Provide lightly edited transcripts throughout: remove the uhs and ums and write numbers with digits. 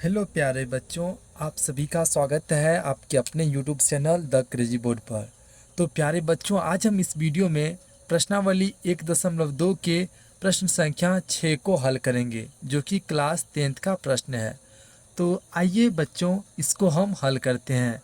Hello प्यारे बच्चों, आप सभी का स्वागत है आपके अपने YouTube channel the crazy board पर। तो प्यारे बच्चों, आज हम इस वीडियो में प्रश्नावली 1.2 के प्रश्न संख्या 6 को हल करेंगे, जो कि क्लास 10th का प्रश्न है। तो आइए बच्चों, इसको हम हल करते हैं।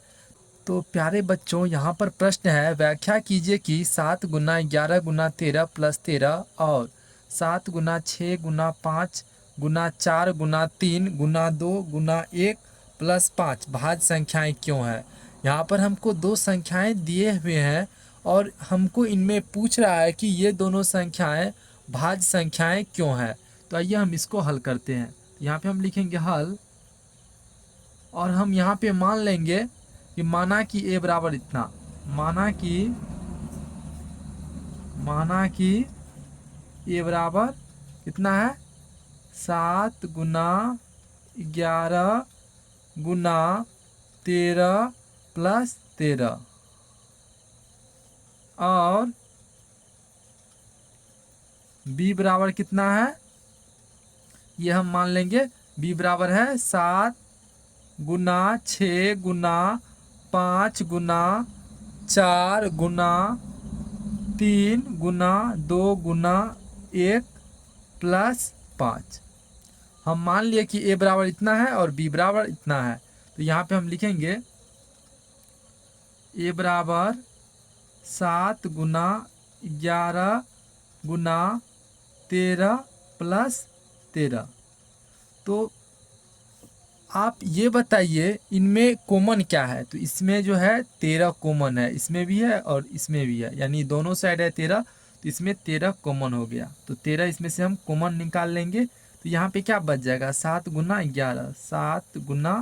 तो प्यारे बच्चों, यहाँ पर प्रश्न है, व्याख्या कीजिए कि 7 गुना 11 गुना 13 प्लस 13 और 7 गुना 6 गुना 5 गुना 4 गुना 3 गुना 2 गुना 1 प्लस 5 भाज्य संख्याएं क्यों है। यहाँ पर हमको दो संख्याएं दिए हुए हैं और हमको इनमें पूछ रहा है कि ये दोनों संख्याएं भाज्य संख्याएं क्यों हैं। तो आइए हम इसको हल करते हैं। यहाँ पे हम लिखेंगे हल, और हम यहाँ पे मान लेंगे कि माना कि ए बराबर इतना, माना कि ए बराबर कितना है, 7 गुना 11 गुना 13 प्लस 13 और बी बराबर कितना है, ये हम मान लेंगे बी बराबर है 7 गुना 6 गुना 5 गुना 4 गुना 3 गुना 2 गुना 1 प्लस 5। हम मान लिए कि ए बराबर इतना है और बी बराबर इतना है। तो यहाँ पे हम लिखेंगे ए बराबर 7 गुना 11 गुना 13 प्लस 13। तो आप ये बताइए इनमें कॉमन क्या है। तो इसमें जो है 13 कॉमन है, इसमें भी है और इसमें भी है, यानी दोनों साइड है 13, तो इसमें 13 कॉमन हो गया। तो 13 इसमें से हम कॉमन निकाल लेंगे। तो यहाँ पे क्या बच जाएगा, 7 गुना 11, 7 गुना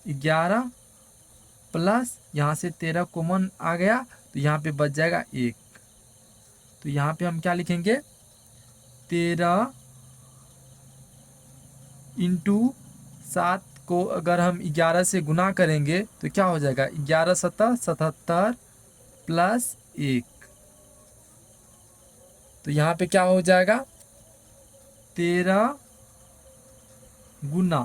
11 प्लस यहाँ से 13 कॉमन आ गया, तो यहाँ पे बच जाएगा 1। तो यहाँ पे हम क्या लिखेंगे, 13 इंटू 7 को अगर हम 11 से गुना करेंगे तो क्या हो जाएगा, 11 सतह 77 प्लस 1। तो यहाँ पे क्या हो जाएगा, 13 गुना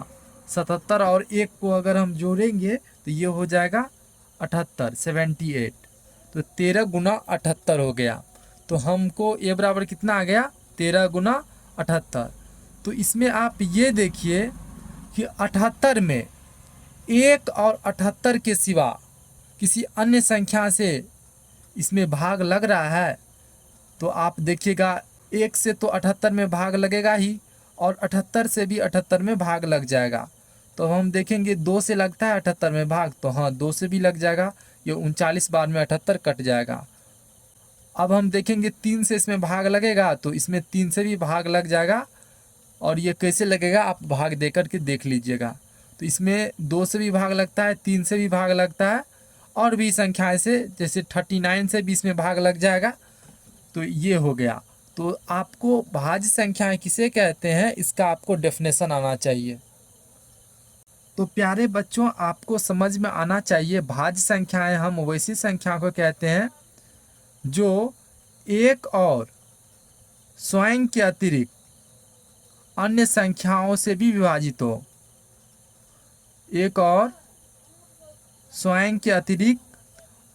77 और 1 को अगर हम जोड़ेंगे तो ये हो जाएगा 78, 78। तो 13 गुना 78 हो गया। तो हमको ए बराबर कितना आ गया, 13 गुना 78। तो इसमें आप ये देखिए कि 78 में 1 और 78 के सिवा किसी अन्य संख्या से इसमें भाग लग रहा है। तो आप देखिएगा 1 से तो 78 में भाग लगेगा ही, और 78 से भी 78 में भाग लग जाएगा। तो हम देखेंगे 2 से लगता है 78 में भाग, तो हाँ 2 से भी लग जाएगा, ये 39 बार में 78 कट जाएगा। अब हम देखेंगे 3 से इसमें भाग लगेगा, तो इसमें 3 से भी भाग लग जाएगा। और ये कैसे लगेगा आप भाग दे कर के देख लीजिएगा। तो इसमें 2 से भी भाग लगता है, 3 से भी भाग लगता है, और भी संख्याएं से जैसे 39 से भी इसमें भाग लग जाएगा। तो ये हो गया। तो आपको भाज्य संख्याएं किसे कहते हैं, इसका आपको डेफिनेशन आना चाहिए। तो प्यारे बच्चों, आपको समझ में आना चाहिए भाज्य संख्याएं हम वैसी संख्या को कहते हैं जो एक और स्वयं के अतिरिक्त अन्य संख्याओं से भी विभाजित हो। एक और स्वयं के अतिरिक्त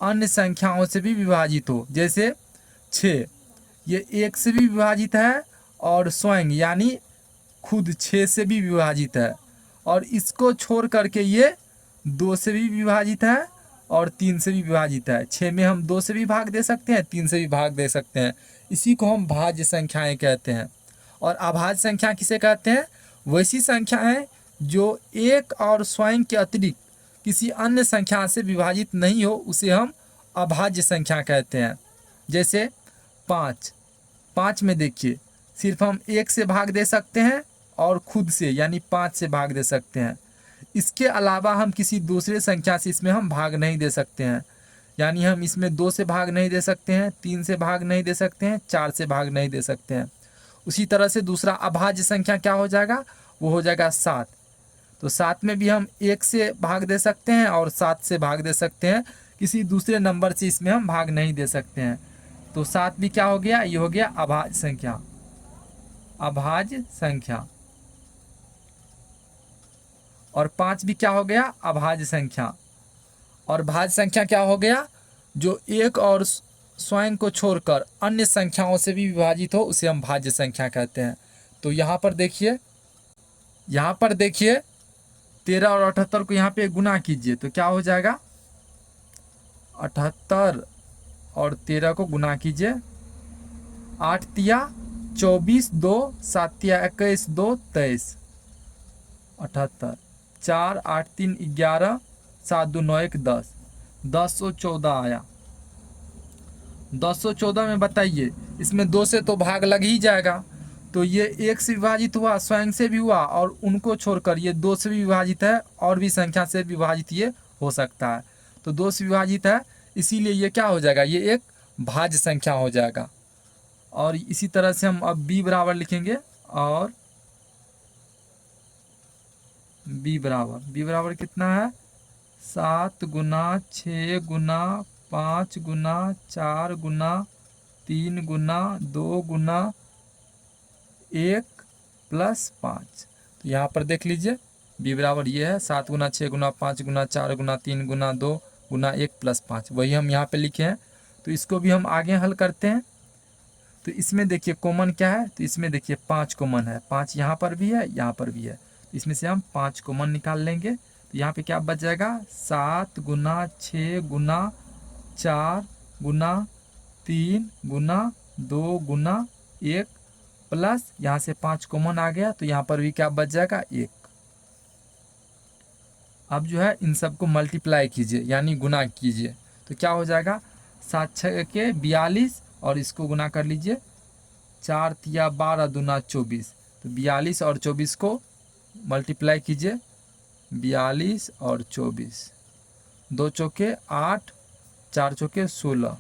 अन्य संख्याओं से भी विभाजित हो। जैसे 6, ये 1 से भी विभाजित है और स्वयं यानी खुद 6 से भी विभाजित है, और इसको छोड़ करके ये 2 से भी विभाजित है और 3 से भी विभाजित है। 6 में हम 2 से भी भाग दे सकते हैं, 3 से भी भाग दे सकते हैं। इसी को हम भाज्य संख्याएं कहते हैं। और अभाज्य संख्या किसे कहते हैं, वैसी संख्याएं जो एक और स्वयं के अतिरिक्त किसी अन्य संख्या से विभाजित नहीं हो, उसे हम अभाज्य संख्या कहते हैं। जैसे 5 में देखिए सिर्फ हम 1 से भाग दे सकते हैं और खुद से यानी 5 से भाग दे सकते हैं। इसके अलावा हम किसी दूसरे संख्या से इसमें हम भाग नहीं दे सकते हैं। यानी हम इसमें 2 से भाग नहीं दे सकते हैं, 3 से भाग नहीं दे सकते हैं, 4 से भाग नहीं दे सकते हैं। उसी तरह से दूसरा अभाज्य संख्या क्या हो जाएगा, वो हो जाएगा 7। तो 7 में भी हम 1 से भाग दे सकते हैं और 7 से भाग दे सकते हैं, किसी दूसरे नंबर से इसमें हम भाग नहीं दे सकते हैं। तो 7 भी क्या हो गया, ये हो गया अभाज्य संख्या। अभाज्य संख्या। और 5 भी क्या हो गया, अभाज्य संख्या। और भाज्य संख्या क्या हो गया, जो एक और स्वयं को छोड़कर अन्य संख्याओं से भी विभाजित हो उसे हम भाज्य संख्या कहते हैं। तो यहाँ पर देखिए, 13 और 78 को यहाँ पे गुना कीजिए तो क्या हो जाएगा, 78 और 13 को गुना कीजिए, 8 तिया 24, 2 7 तिया 21, 2 23, 78, 4 8 3 11, 7 2 9 1 10, 1014 आया। 1014 में बताइए, इसमें 2 से तो भाग लग ही जाएगा, तो ये 1 से विभाजित हुआ, स्वयं से भी हुआ, और उनको छोड़कर ये 2 से भी विभाजित है, और भी संख्या से विभाजित ये हो सकता है। तो 2 से विभाजित है, इसीलिए ये क्या हो जाएगा, ये एक भाज्य संख्या हो जाएगा। और इसी तरह से हम अब b बराबर लिखेंगे, और b बराबर कितना है, 7 गुना 6 गुना 5 गुना 4 गुना 3 गुना 2 गुना 1 प्लस 5। तो यहाँ पर देख लीजिए b बराबर ये है, 7 गुना 6 गुना 5 गुना 4 गुना 3 गुना 2 गुना 1 प्लस 5, वही हम यहाँ पे लिखे हैं। तो इसको भी हम आगे हल करते हैं। तो इसमें देखिए कॉमन क्या है, तो इसमें देखिए 5 कॉमन है, 5 यहाँ पर भी है, यहाँ पर भी है, तो इसमें से हम 5 कॉमन निकाल लेंगे। तो यहाँ पे क्या बच जाएगा, 7 गुना 6 गुना 4 गुना 3 गुना 2 गुना 1 प्लस यहाँ से 5 कॉमन आ गया, तो यहाँ पर भी क्या बच जाएगा, 1। अब जो है इन सबको मल्टीप्लाई कीजिए, यानी गुना कीजिए, तो क्या हो जाएगा, 7 6 के 42, और इसको गुना कर लीजिए, 4 तिया 12 दूना 24, तो 42 और 24 को मल्टीप्लाई कीजिए, 42 और 24, 2 चौके 8, 4 चौके 16,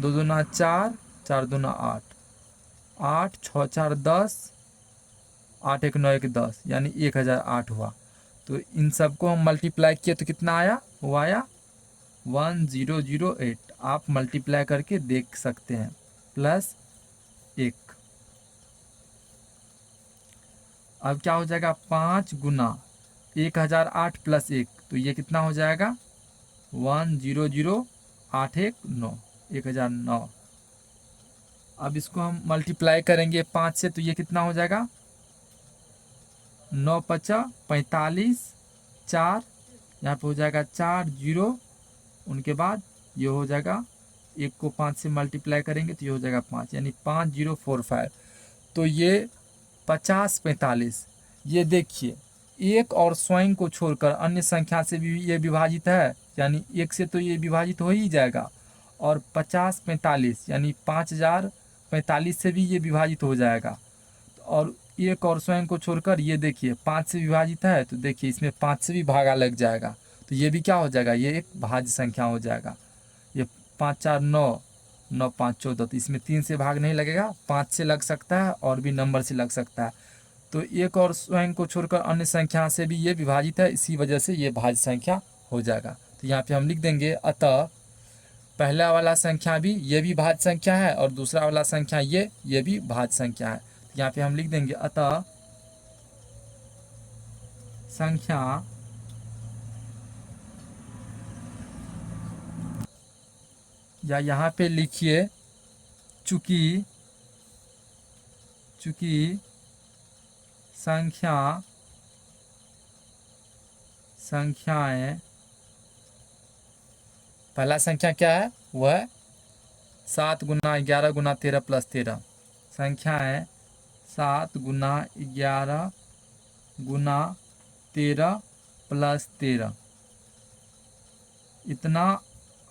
2 दूना 4, 4 दूना 8, 8 6 4 10, 8 1 9 1 10, यानी 1008 हुआ। तो इन सबको हम मल्टीप्लाई किए तो कितना आया, वो आया 1008। आप मल्टीप्लाई करके देख सकते हैं, प्लस 1। अब क्या हो जाएगा, 5 गुना 1008 प्लस 1, तो ये कितना हो जाएगा, 100819, 1009। अब इसको हम मल्टीप्लाई करेंगे 5 से, तो ये कितना हो जाएगा, 9 5 45, 4 यहाँ पे हो जाएगा 4 0, उनके बाद ये हो जाएगा, 1 को 5 से मल्टीप्लाई करेंगे तो ये हो जाएगा 5, यानी 5045। तो ये 50 45, ये देखिए एक और स्वयं को छोड़कर अन्य संख्या से भी ये विभाजित है, यानी 1 से तो ये विभाजित हो ही जाएगा, और 50 45 यानी 5045 से भी ये विभाजित हो जाएगा। और एक और स्वयं को छोड़कर ये देखिए 5 से विभाजित है, तो देखिए इसमें 5 से भी भागा लग जाएगा, तो ये भी क्या हो जाएगा, ये एक भाज्य संख्या हो जाएगा। ये 5 4 9, 9 5 14, तो इसमें 3 से भाग नहीं लगेगा, 5 से लग सकता है और भी नंबर से लग सकता है। तो एक और स्वयं को छोड़कर अन्य संख्या से भी ये विभाजित है, इसी वजह से ये भाज्य संख्या हो जाएगा। तो यहाँ पे हम लिख देंगे, अतः पहला वाला संख्या भी ये भी भाज्य संख्या है, और दूसरा वाला संख्या ये भी भाज्य संख्या है। यहाँ पे हम लिख देंगे, अतः संख्या या यहाँ पे लिखिए, चूंकि संख्याएं, पहला संख्या क्या है, वह 7 गुना 11 गुना 13 प्लस 13, संख्याएं 7 गुना 11 गुना 13 प्लस 13 इतना,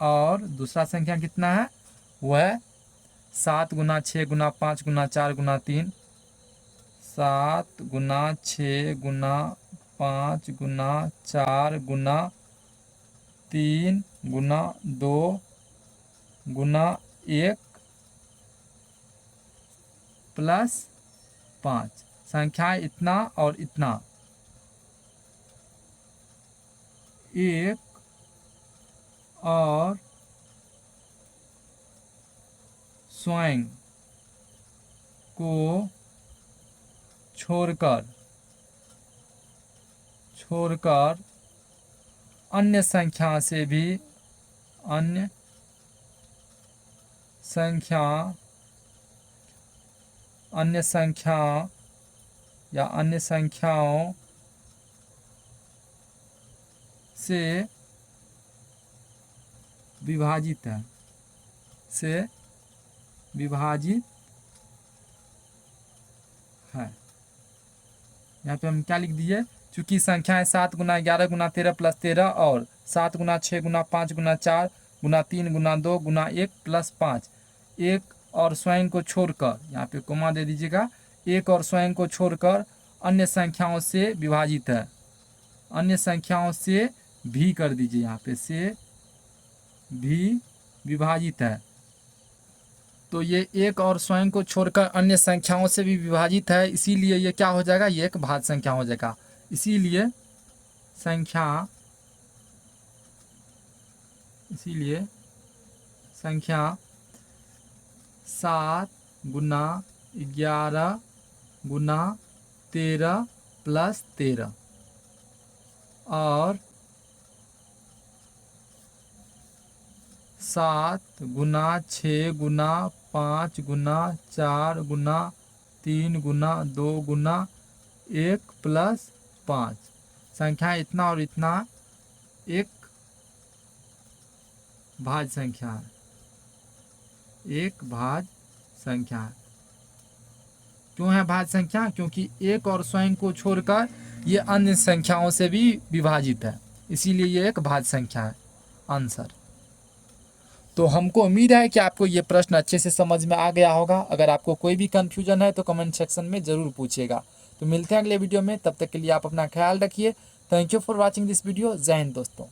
और दूसरा संख्या कितना है, वह 7 गुना 6 गुना 5 गुना 4 गुना 3, 7 गुना 6 गुना 5 गुना 4 गुना 3 गुना 2 गुना 1 प्लस 5, संख्या इतना और इतना, एक और स्वयं को छोड़कर अन्य संख्या से भी अन्य संख्या या अन्य संख्याओं से विभाजित है, से विभाजित है। यहाँ पे हम क्या लिख दिए, चूंकि संख्याएं 7 गुना 11 गुना 13 प्लस 13 और 7 गुना 6 गुना 5 गुना 4 गुना 3 गुना 2 गुना 1 प्लस 5, एक और स्वयं को छोड़कर, यहाँ पे कोमा दे दीजिएगा, एक और स्वयं को छोड़कर अन्य संख्याओं से विभाजित है, अन्य संख्याओं से भी कर दीजिए, यहाँ पे से भी विभाजित है। तो ये एक और स्वयं को छोड़कर अन्य संख्याओं से भी विभाजित है, इसीलिए ये क्या हो जाएगा, ये एक भाज्य संख्या हो जाएगा। इसीलिए संख्या 7 गुना 11 गुना 13 प्लस 13 और 7 गुना 6 गुना 5 गुना 4 गुना 3 गुना 2 गुना 1 प्लस 5, संख्या इतना और इतना एक भाज्य संख्या है, एक भाज्य संख्या है। क्यों है भाज्य संख्या? क्योंकि एक और स्वयं को छोड़कर ये अन्य संख्याओं से भी विभाजित है, इसीलिए ये एक भाज्य संख्या है। आंसर। तो हमको उम्मीद है कि आपको ये प्रश्न अच्छे से समझ में आ गया होगा। अगर आपको कोई भी कंफ्यूजन है तो कमेंट सेक्शन में ज़रूर पूछिएगा। तो मिलते हैं अगले वीडियो में, तब तक के लिए आप अपना ख्याल रखिए। Thank you for watching this video. जय हिंद दोस्तों।